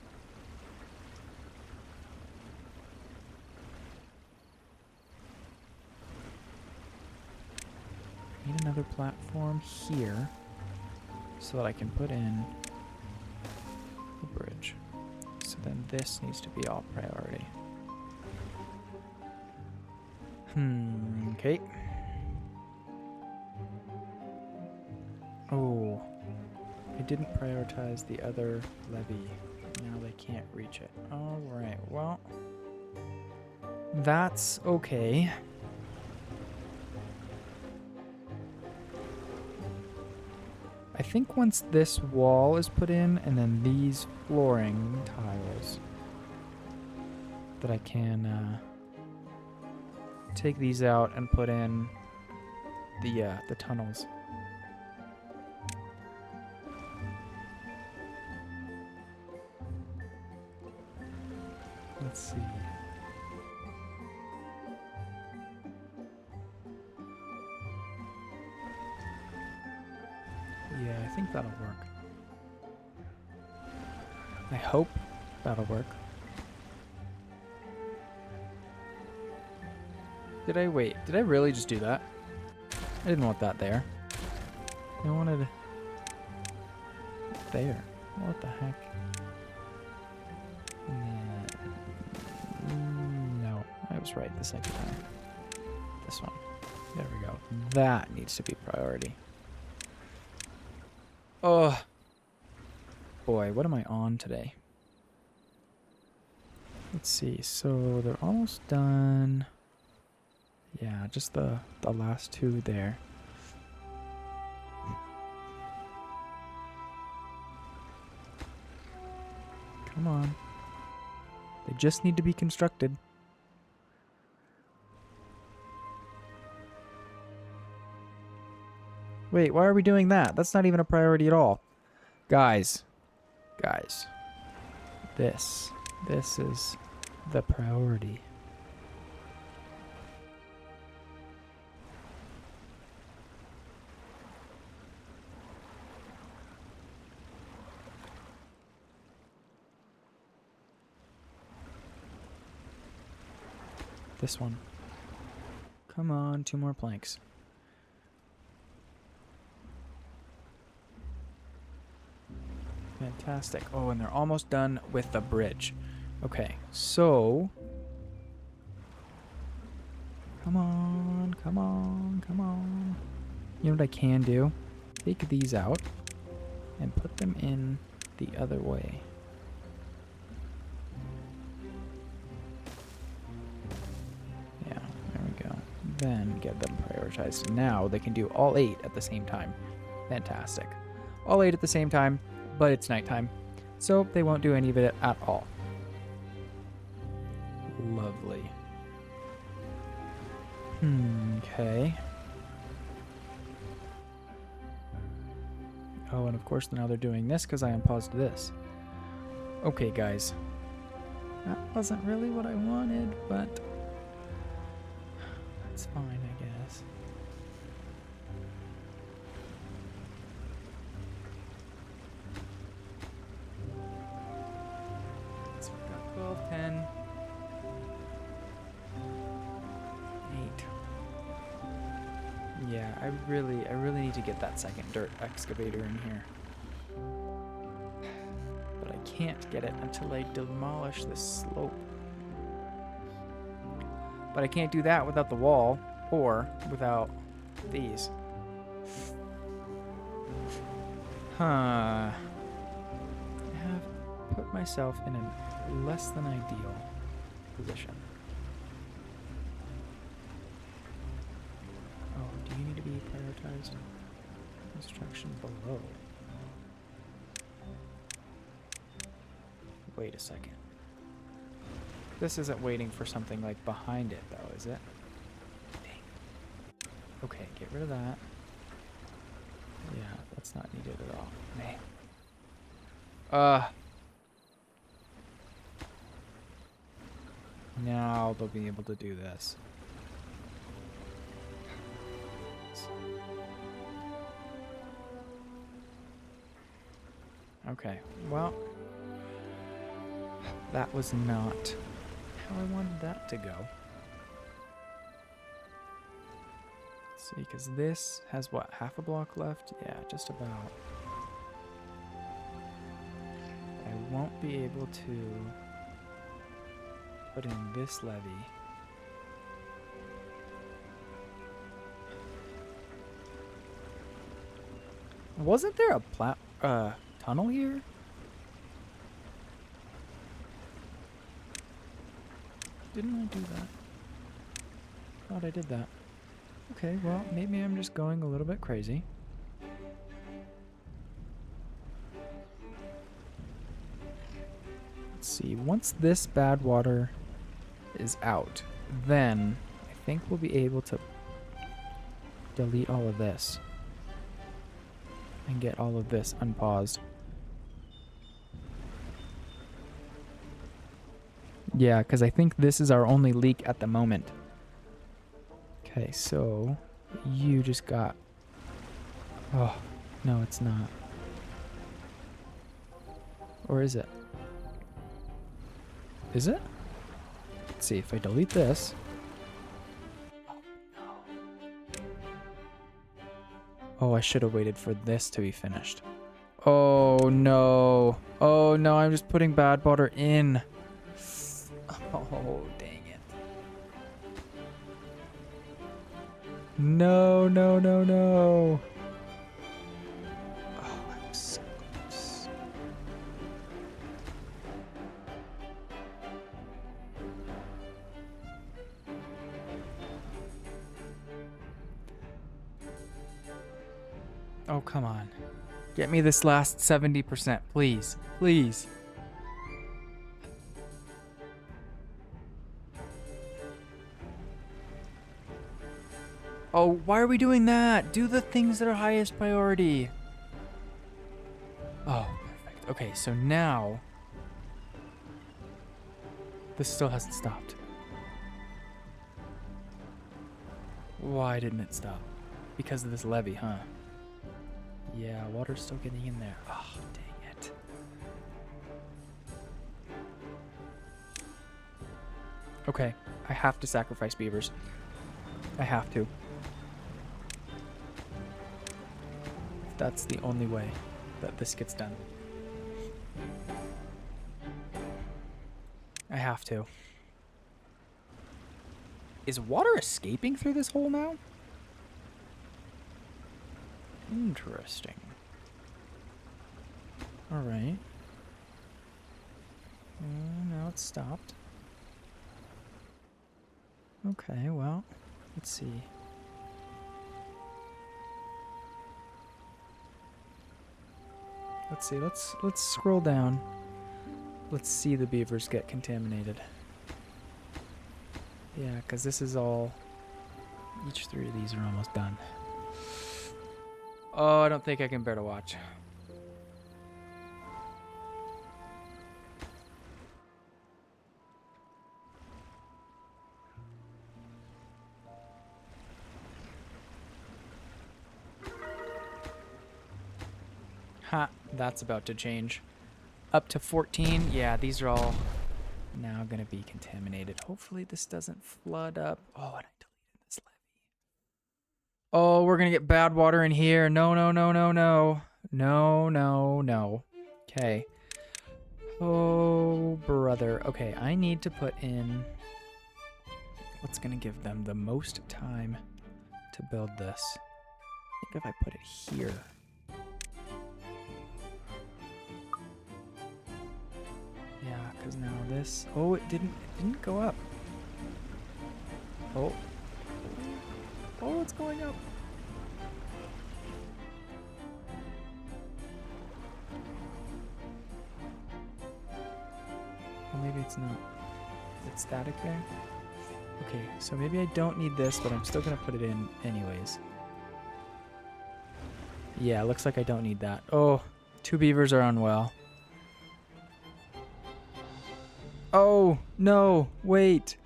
need another platform here so that I can put in the bridge. So then this needs to be all priority. Okay. Oh, I didn't prioritize the other levee. Now they can't reach it. Alright, well, that's okay. I think once this wall is put in and then these flooring tiles, that I can take these out and put in the tunnels. Let's see. Yeah, I think that'll work. I hope that'll work. Did I wait? Did I really just do that? I didn't want that there. I wanted there. What the heck? No, I was right the second time. This one. There we go. That needs to be priority. Oh, boy, what am I on today? Let's see. So they're almost done. Yeah, just the last two there. Come on. They just need to be constructed. Wait, why are we doing that? That's not even a priority at all. Guys. This is the priority. This one. Come on, 2 more planks. Fantastic. Oh, and they're almost done with the bridge. Okay, so... Come on, come on, come on. You know what I can do? Take these out and put them in the other way. Yeah, there we go. Then get them prioritized. Now they can do all 8 at the same time. Fantastic. All 8 at the same time. But it's nighttime, so they won't do any of it at all. Lovely. Okay. Oh, and of course now they're doing this because I unpaused this. Okay, guys. That wasn't really what I wanted, but that's fine, I guess. So we've got 12, 10, 8. Yeah, I really need to get that second dirt excavator in here. But I can't get it until I demolish this slope. But I can't do that without the wall or without these. I have put myself in a less than ideal position. Oh, do you need to be prioritized? Construction below. Wait a second. This isn't waiting for something like behind it though, is it? Dang. Okay, get rid of that. Yeah, that's not needed at all. Man. Now they'll be able to do this. Okay, well, that was not how I wanted that to go. Let's see, because this has what, half a block left? Yeah, just about. I won't be able to put in this levee. Wasn't there a tunnel here? Didn't I do that? Thought I did that. Okay, well, maybe I'm just going a little bit crazy. Let's see, once this bad water is out, then I think we'll be able to delete all of this and get all of this unpaused. Yeah, because I think this is our only leak at the moment. Okay, so you just got... Oh, no, it's not. Or is it? Is it? Let's see, if I delete this... Oh, I should have waited for this to be finished. Oh, no. Oh, no, I'm just putting bad water in. Oh, dang it. No, no, no, no. Oh, I'm so close. Oh, come on. Get me this last 70%, please. Please. Oh, why are we doing that? Do the things that are highest priority. Oh, perfect. Okay, so now... This still hasn't stopped. Why didn't it stop? Because of this levee, huh? Yeah, water's still getting in there. Oh, dang it. Okay, I have to sacrifice beavers. I have to. That's the only way that this gets done. I have to. Is water escaping through this hole now? Interesting. Alright. Now it's stopped. Okay, well, let's see. Let's see, let's scroll down. Let's see the beavers get contaminated. Yeah, because this is all... Each 3 of these are almost done. Oh, I don't think I can bear to watch. Ha, that's about to change. Up to 14. Yeah, these are all now going to be contaminated. Hopefully this doesn't flood up. Oh, and I deleted this levee. Oh, we're going to get bad water in here. No, no, no, no, no. No, no, no. Okay. Oh, brother. Okay, I need to put in what's going to give them the most time to build this. I think if I put it here. Yeah, because now this... Oh, it didn't go up. Oh. Oh, it's going up. Well, maybe it's not. Is it static there? Okay, so maybe I don't need this, but I'm still going to put it in anyways. Yeah, looks like I don't need that. Oh, 2 beavers are unwell. Oh, no, wait.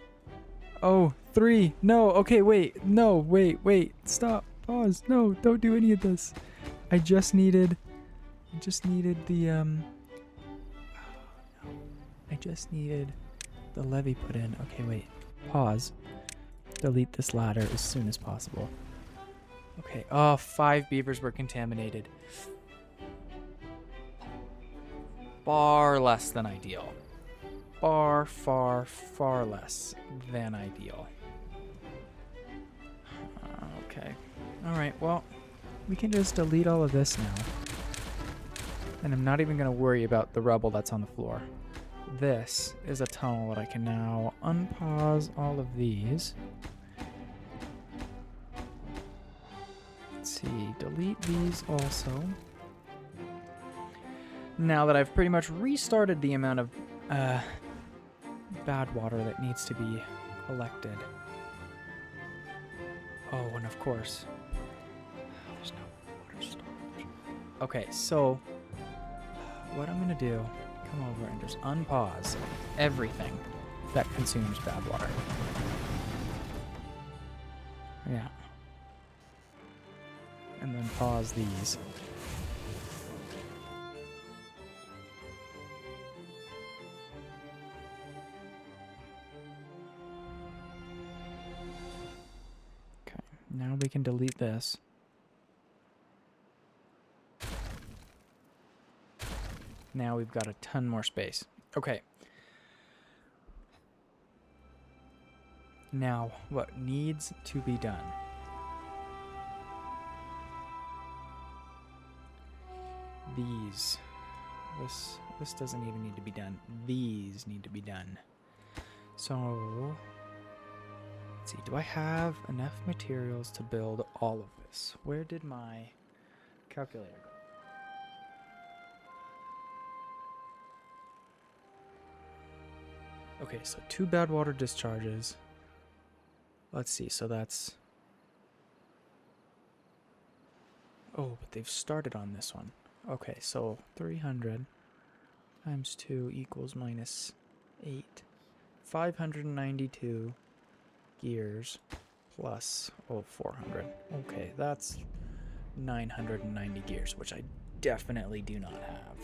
Oh, 3. No, okay, wait. No, wait. Stop. Pause. No, don't do any of this. I just needed the, I just needed the levee put in. Okay, wait. Pause. Delete this ladder as soon as possible. Okay. Oh, 5 beavers were contaminated. Far less than ideal. Far, far, far less than ideal. Okay. Alright, well, we can just delete all of this now. And I'm not even going to worry about the rubble that's on the floor. This is a tunnel that I can now unpause all of these. Let's see, delete these also. Now that I've pretty much restarted the amount of bad water that needs to be collected. Oh, and of course, there's no water storage. Okay, so what I'm gonna do, come over and just unpause everything that consumes bad water. Yeah. And then pause these. Okay, now we can delete this. Now we've got a ton more space. Okay. Now, what needs to be done? These. This doesn't even need to be done. These need to be done. So, let's see. Do I have enough materials to build all of this? Where did my calculator go? Okay, so 2 bad water discharges. Let's see, so that's... Oh, but they've started on this one. Okay, so 300 times 2 equals minus 8. 592 gears plus, 400. Okay, that's 990 gears, which I definitely do not have.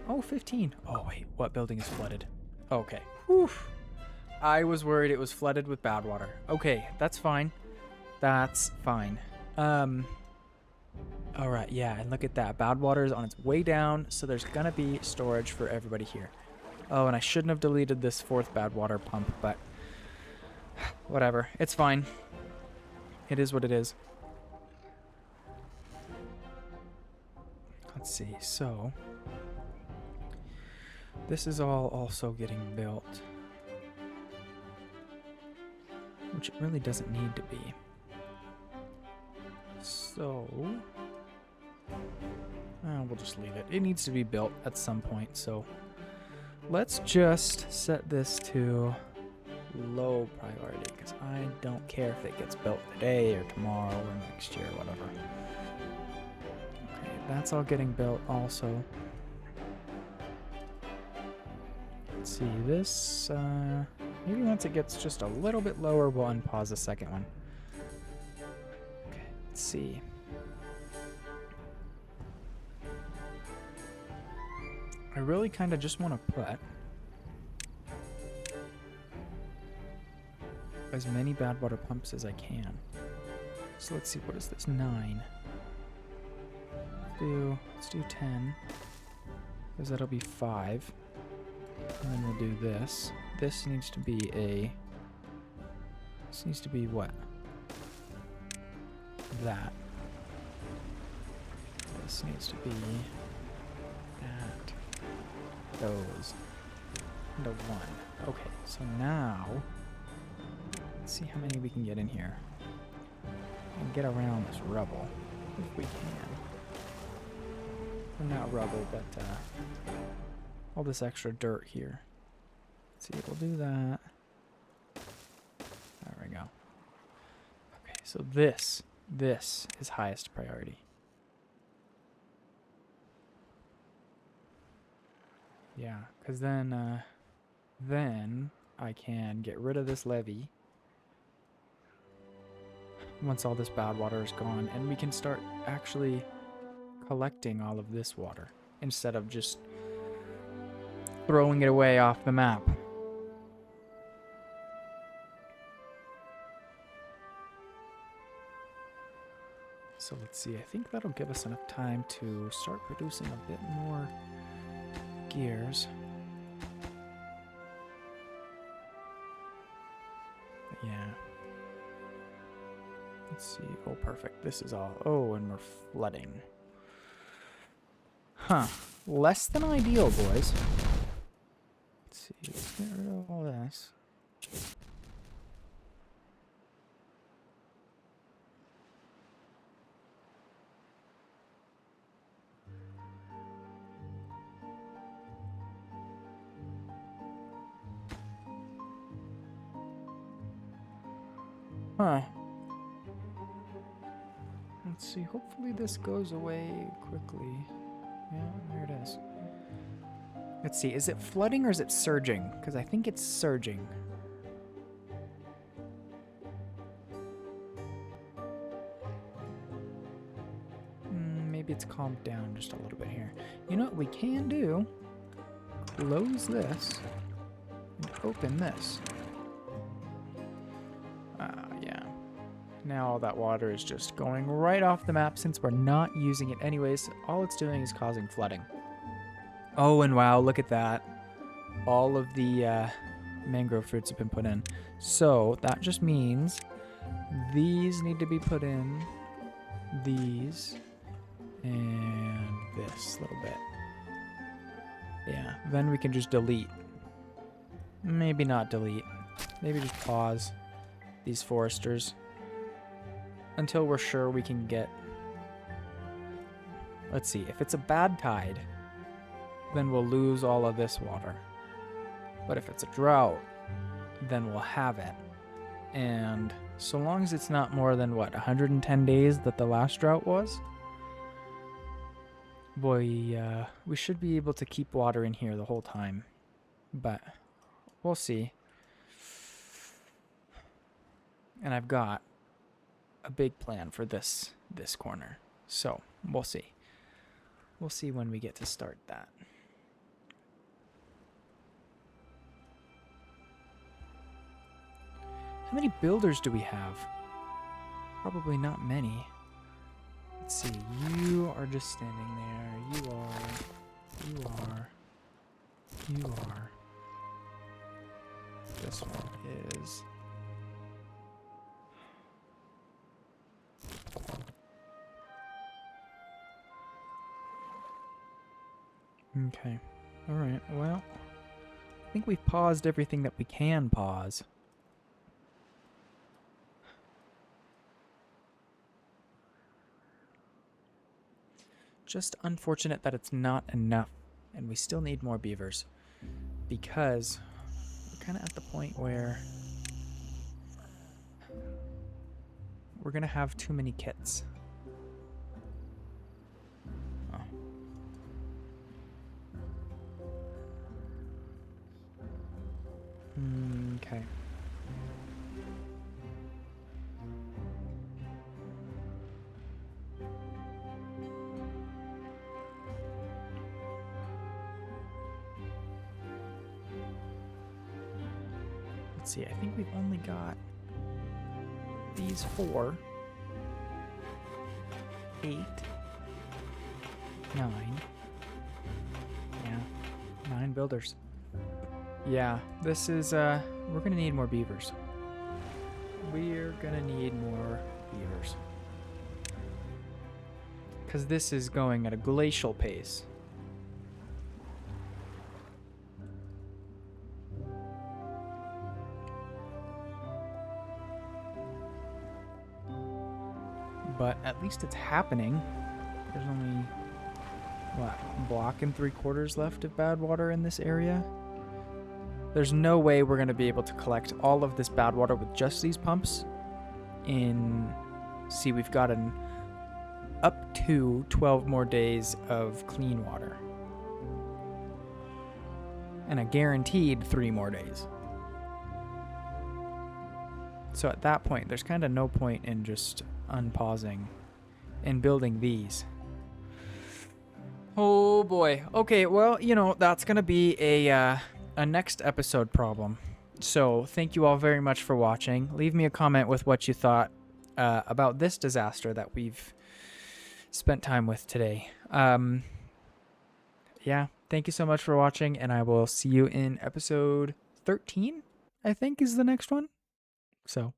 Oh, 15. Oh, wait, what building is flooded? Okay. Whew. I was worried it was flooded with bad water. Okay, that's fine. That's fine. Alright, yeah, and look at that. Bad water is on its way down, so there's gonna be storage for everybody here. Oh, and I shouldn't have deleted this 4th bad water pump, but whatever. It's fine. It is what it is. Let's see, so... This is all also getting built. Which it really doesn't need to be. So... we'll just leave it. It needs to be built at some point, so... Let's just set this to low priority, because I don't care if it gets built today or tomorrow or next year, whatever. Okay, that's all getting built also. Let's see, this, maybe once it gets just a little bit lower, we'll unpause the second one. Okay, let's see. I really kind of just want to put as many bad water pumps as I can. So let's see, what is this? 9. Let's do 10, because that'll be 5. And then we'll do this. This needs to be what? That. This needs to be that. Those. And a 1. Okay, so now, let's see how many we can get in here. And get around this rubble, if we can. Or not rubble, but all this extra dirt here. Let's see, we'll do that. There we go. Okay, so this This is highest priority. Yeah, because then I can get rid of this levee once all this bad water is gone, and we can start actually collecting all of this water instead of just throwing it away off the map. So let's see, I think that'll give us enough time to start producing a bit more gears. But yeah. Let's see. Oh, perfect. This is all. Oh, and we're flooding. Huh. Less than ideal, boys. Let's see. Let's get rid of all this. Huh. Let's see. Hopefully this goes away quickly. Yeah, there it is. Let's see. Is it flooding or is it surging? Because I think it's surging. Maybe it's calmed down just a little bit here. You know what we can do? Close this and open this. Yeah. Now all that water is just going right off the map since we're not using it anyways. All it's doing is causing flooding. Oh, and wow, look at that. All of the mangrove fruits have been put in. So that just means these need to be put in. These. And this little bit. Yeah, then we can just delete. Maybe not delete. Maybe just pause these foresters until we're sure we can get... Let's see, if it's a bad tide, then we'll lose all of this water. But if it's a drought, then we'll have it. And so long as it's not more than, what, 110 days that the last drought was, we should be able to keep water in here the whole time. But we'll see. And I've got a big plan for this corner. So, we'll see. We'll see when we get to start that. How many builders do we have? Probably not many. Let's see. You are just standing there. You are. This one is... Okay. Alright, well, I think we've paused everything that we can pause. Just unfortunate that it's not enough, and we still need more beavers, because we're kind of at the point where we're going to have too many kits. Okay. Let's see, I think we've only got these 4, 8, 9. Yeah, 9 builders. Yeah, this is, we're gonna need more beavers. We're gonna need more beavers. Because this is going at a glacial pace. But at least it's happening. There's only, what, a block and 3/4 left of bad water in this area? There's no way we're going to be able to collect all of this bad water with just these pumps in See, we've got an up to 12 more days of clean water. And a guaranteed 3 more days. So at that point, there's kind of no point in just unpausing and building these. Oh boy. Okay, well, that's going to be a next episode problem. So thank you all very much for watching. Leave me a comment with what you thought about this disaster that we've spent time with today. Yeah, thank you so much for watching, and I will see you in episode 13, I think is the next one. So,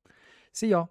see y'all.